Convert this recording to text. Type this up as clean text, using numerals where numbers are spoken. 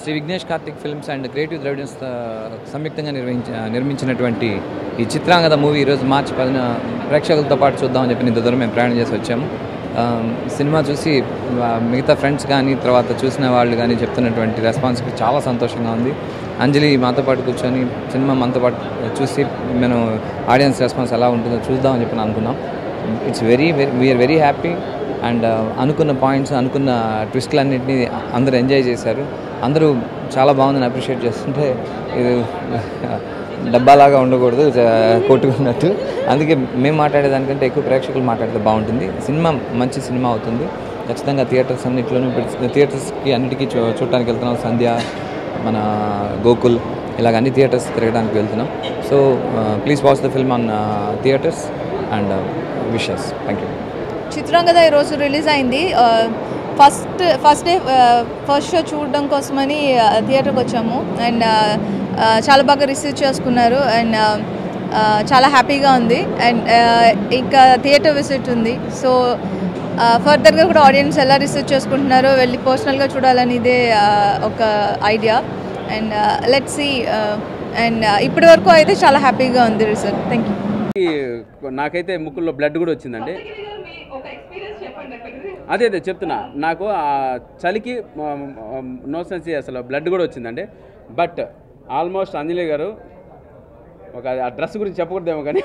Shri Vighnesh Karthik films and creative Dravidians సంయుక్తంగా నిర్మించినటువంటి ఈ చిత్రాంగద మూవీ ఈరోజు మార్చి 10న ప్రేక్షకులతో పాటు చూద్దామని చెప్పి ఇంత దూరం మేము ప్రయాణం చేసి వచ్చాము. సినిమా చూసి మిగతా ఫ్రెండ్స్ కానీ తర్వాత చూసిన వాళ్ళు కానీ చెప్తున్నటువంటి రెస్పాన్స్కి చాలా సంతోషంగా ఉంది. అంజలి మాతో పాటు కూర్చొని సినిమా మనతో పాటు చూసి మనం ఆడియన్స్ రెస్పాన్స్ ఎలా ఉంటుందో చూద్దామని చెప్పి అనుకున్నాం. It's we are very happy and అనుకున్న పాయింట్స్ అనుకున్న ట్విస్ట్లన్నింటినీ అందరూ ఎంజాయ్ చేశారు. అందరూ చాలా బాగుందని అప్రిషియేట్ చేస్తుంటే ఇది డబ్బాలాగా ఉండకూడదు కొట్టుకున్నట్టు. అందుకే మేము మాట్లాడేదానికంటే ఎక్కువ ప్రేక్షకులు మాట్లాడితే బాగుంటుంది. సినిమా మంచి సినిమా అవుతుంది ఖచ్చితంగా. థియేటర్స్ అన్నింటిలోనూ థియేటర్స్కి అన్నిటికీ చూడటానికి వెళ్తున్నాం. సంధ్య, మన గోకుల్, ఇలాగ అన్ని థియేటర్స్ తిరగడానికి వెళ్తున్నాం. So please watch the film on theatres and wishes. Thank you. Chitrangada ఈరోజు రిలీజ్ అయింది. ఫస్ట్ షో చూడడం కోసమని థియేటర్కి వచ్చాము అండ్ చాలా బాగా రిసీవ్ చేసుకున్నారు అండ్ చాలా హ్యాపీగా ఉంది. అండ్ ఇంకా థియేటర్ విజిట్ ఉంది. సో ఫర్దర్గా కూడా ఆడియన్స్ ఎలా రిసీవ్ చేసుకుంటున్నారో వెళ్ళి పర్సనల్గా చూడాలని ఇదే ఒక idea. And let's see. And ఇప్పటి వరకు అయితే చాలా హ్యాపీగా ఉంది రిజల్ట్. Thank you. నాకైతే ముక్కుల్లో బ్లడ్ కూడా వచ్చిందండి. అదే చెప్తున్నా, నాకు ఆ చలికి నోసెన్స్ అసలు బ్లడ్ కూడా వచ్చిందండి. బట్ ఆల్మోస్ట్ అంజలి గారు ఒక ఆ డ్రెస్ గురించి చెప్పకూడదేమో కానీ